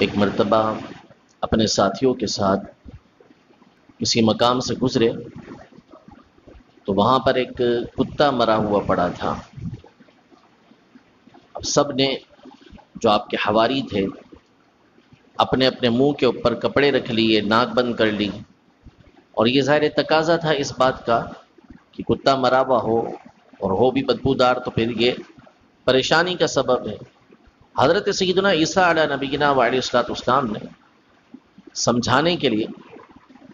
ایک مرتبہ اپنے ساتھیوں کے ساتھ کسی مقام سے گزرے تو وہاں پر ایک کتا مرا ہوا پڑا تھا۔ اب سب نے جو آپ کے حواری تھے اپنے اپنے منہ کے اوپر کپڑے رکھ لیے، ناک بند کر لی، اور یہ ظاہر تقاضا تھا اس بات کا کہ کتا مرا ہوا ہو اور ہو بھی بدبودار تو پھر یہ پریشانی کا سبب ہے۔ حضرت سیدنا عیسیٰ علیہ نبینا وعلیہ الصلوۃ والسلام نے سمجھانے کے لیے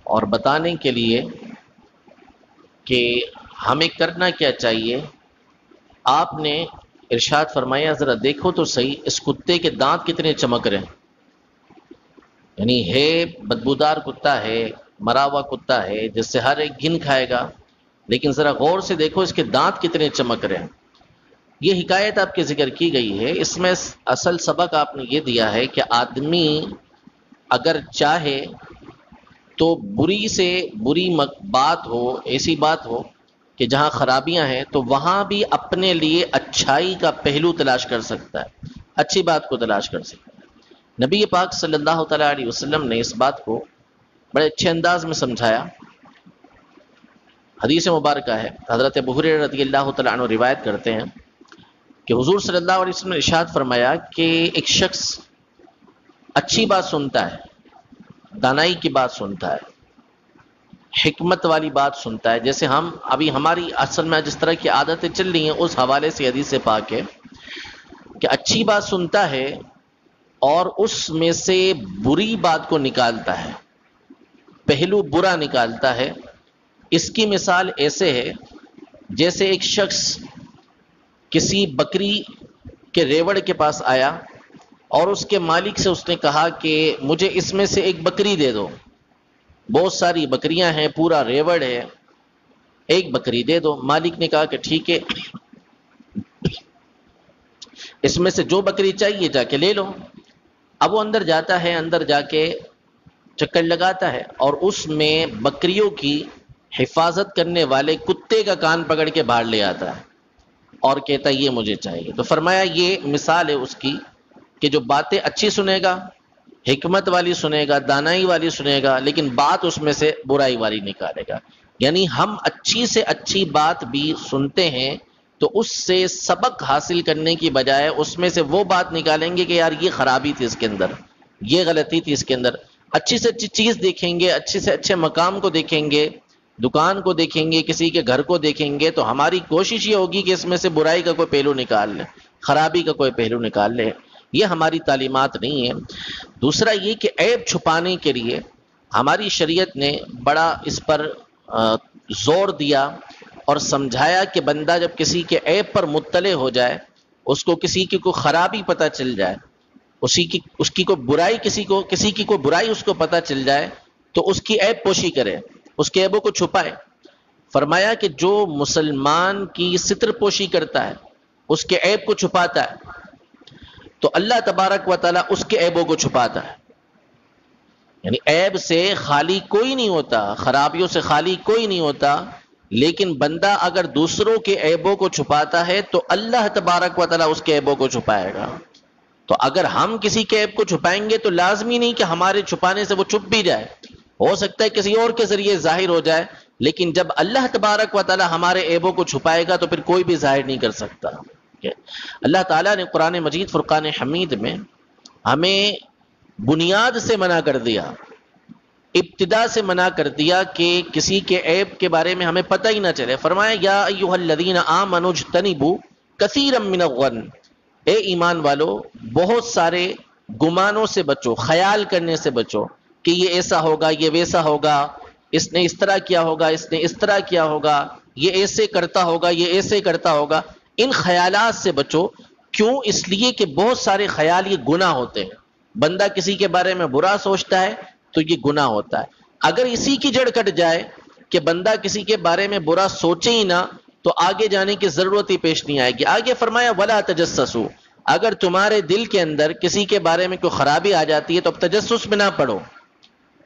اور بتانے کے لیے کہ ہمیں کرنا کیا چاہیے، آپ نے ارشاد فرمایا ذرا دیکھو تو صحیح اس کتے کے دانت کتنے چمک رہے ہیں، یعنی ہے بدبودار کتا ہے، مرا ہوا کتا ہے جس سے ہر ایک گھن کھائے گا، لیکن ذرا غور سے دیکھو اس کے دانت کتنے چمک رہے ہیں۔ یہ حکایت آپ کے ذکر کی گئی ہے، اس میں اصل سبق آپ نے یہ دیا ہے کہ آدمی اگر چاہے تو بری سے بری بات ہو، ایسی بات ہو کہ جہاں خرابیاں ہیں تو وہاں بھی اپنے لیے اچھائی کا پہلو تلاش کر سکتا ہے، اچھی بات کو تلاش کر سکتا ہے۔ نبی پاک صلی اللہ تعالیٰ علیہ وسلم نے اس بات کو بڑے اچھے انداز میں سمجھایا۔ حدیث مبارکہ ہے، حضرت ابو ہریرہ رضی اللہ تعالیٰ عنہ روایت کرتے ہیں کہ حضور صلی اللہ علیہ وسلم نے ارشاد فرمایا کہ ایک شخص اچھی بات سنتا ہے، دانائی کی بات سنتا ہے، حکمت والی بات سنتا ہے، جیسے ہم ابھی ہماری اصل میں جس طرح کی عادتیں چل رہی ہیں اس حوالے سے حدیث پاک ہے کہ اچھی بات سنتا ہے اور اس میں سے بری بات کو نکالتا ہے، پہلو برا نکالتا ہے۔ اس کی مثال ایسے ہے جیسے ایک شخص کسی بکری کے ریوڑ کے پاس آیا اور اس کے مالک سے اس نے کہا کہ مجھے اس میں سے ایک بکری دے دو، بہت ساری بکریاں ہیں، پورا ریوڑ ہے، ایک بکری دے دو۔ مالک نے کہا کہ ٹھیک ہے، اس میں سے جو بکری چاہیے جا کے لے لو۔ اب وہ اندر جاتا ہے، اندر جا کے چکر لگاتا ہے اور اس میں بکریوں کی حفاظت کرنے والے کتے کا کان پکڑ کے باہر لے آتا ہے اور کہتا ہے یہ مجھے چاہیے۔ تو فرمایا یہ مثال ہے اس کی کہ جو باتیں اچھی سنے گا، حکمت والی سنے گا، دانائی والی سنے گا، لیکن بات اس میں سے برائی والی نکالے گا۔ یعنی ہم اچھی سے اچھی بات بھی سنتے ہیں تو اس سے سبق حاصل کرنے کی بجائے اس میں سے وہ بات نکالیں گے کہ یار یہ خرابی تھی اس کے اندر، یہ غلطی تھی اس کے اندر۔ اچھی سے اچھی چیز دیکھیں گے، اچھے سے اچھے مقام کو دیکھیں گے، دکان کو دیکھیں گے، کسی کے گھر کو دیکھیں گے، تو ہماری کوشش یہ ہوگی کہ اس میں سے برائی کا کوئی پہلو نکال لیں، خرابی کا کوئی پہلو نکال لیں۔ یہ ہماری تعلیمات نہیں ہے۔ دوسرا یہ کہ عیب چھپانے کے لیے ہماری شریعت نے بڑا اس پر زور دیا اور سمجھایا کہ بندہ جب کسی کے عیب پر مطلع ہو جائے، اس کو کسی کی کوئی خرابی پتہ چل جائے، اس کی کوئی برائی، کسی کی کوئی برائی اس کو پتہ چل جائے تو اس کی عیب پوشی کرے، اس کے عیبوں کو چھپائے۔ فرمایا کہ جو مسلمان کی ستر پوشی کرتا ہے، اس کے عیب کو چھپاتا ہے، تو اللہ تبارک و تعالیٰ اس کے عیبوں کو چھپاتا ہے۔ یعنی عیب سے خالی کوئی نہیں ہوتا، خرابیوں سے خالی کوئی نہیں ہوتا، لیکن بندہ اگر دوسروں کے عیبوں کو چھپاتا ہے تو اللہ تبارک و تعالیٰ اس کے عیبوں کو چھپائے گا۔ تو اگر ہم کسی کے عیب کو چھپائیں گے تو لازمی نہیں کہ ہمارے چھپانے سے وہ چھپ بھی جائے، ہو سکتا ہے کسی اور کے ذریعے ظاہر ہو جائے، لیکن جب اللہ تبارک و تعالیٰ ہمارے عیبوں کو چھپائے گا تو پھر کوئی بھی ظاہر نہیں کر سکتا۔ اللہ تعالیٰ نے قرآن مجید فرقان حمید میں ہمیں بنیاد سے منع کر دیا، ابتدا سے منع کر دیا کہ کسی کے عیب کے بارے میں ہمیں پتہ ہی نہ چلے۔ فرمایا یا ایھا الذین آمنوا اجتنبوا کثیرا من الظن، اے ایمان والو بہت سارے گمانوں سے بچو، خیال کرنے سے بچو کہ یہ ایسا ہوگا، یہ ویسا ہوگا، اس نے اس طرح کیا ہوگا، اس نے اس طرح کیا ہوگا، یہ ایسے کرتا ہوگا، یہ ایسے کرتا ہوگا۔ ان خیالات سے بچو۔ کیوں؟ اس لیے کہ بہت سارے خیال یہ گناہ ہوتے ہیں۔ بندہ کسی کے بارے میں برا سوچتا ہے تو یہ گناہ ہوتا ہے۔ اگر اسی کی جڑ کٹ جائے کہ بندہ کسی کے بارے میں برا سوچے ہی نہ تو آگے جانے کی ضرورت ہی پیش نہیں آئے گی۔ آگے فرمایا ولا تجسسوا، اگر تمہارے دل کے اندر کسی کے بارے میں کوئی خرابی آ جاتی ہے تو اب تجسس میں نہ پڑو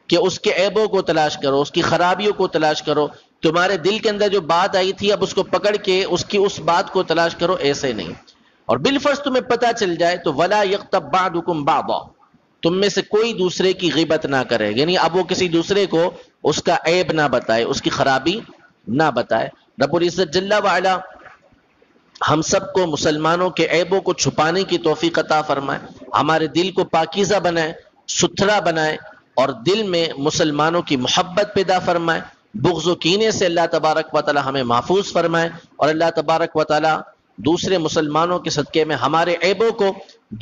کہ اس کے عیبوں کو تلاش کرو، اس کی خرابیوں کو تلاش کرو۔ تمہارے دل کے اندر جو بات آئی تھی اب اس کو پکڑ کے اس کی اس بات کو تلاش کرو، ایسے نہیں۔ اور بالفرض تمہیں پتہ چل جائے تو ولا یغتب بعضکم بعضا، تم میں سے کوئی دوسرے کی غیبت نہ کرے، یعنی اب وہ کسی دوسرے کو اس کا عیب نہ بتائے، اس کی خرابی نہ بتائے۔ رب العزت جل وعلا ہم سب کو مسلمانوں کے عیبوں کو چھپانے کی توفیق عطا فرمائے، ہمارے دل کو پاکیزہ بنائے، ستھرا بنائے، اور دل میں مسلمانوں کی محبت پیدا فرمائے، بغض و کینے سے اللہ تبارک و تعالی ہمیں محفوظ فرمائے، اور اللہ تبارک و تعالی دوسرے مسلمانوں کے صدقے میں ہمارے عیبوں کو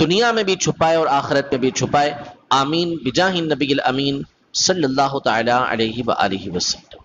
دنیا میں بھی چھپائے اور آخرت میں بھی چھپائے۔ آمین بجاہ النبی الامین صلی اللہ تعالی علیہ وآلہ وسلم۔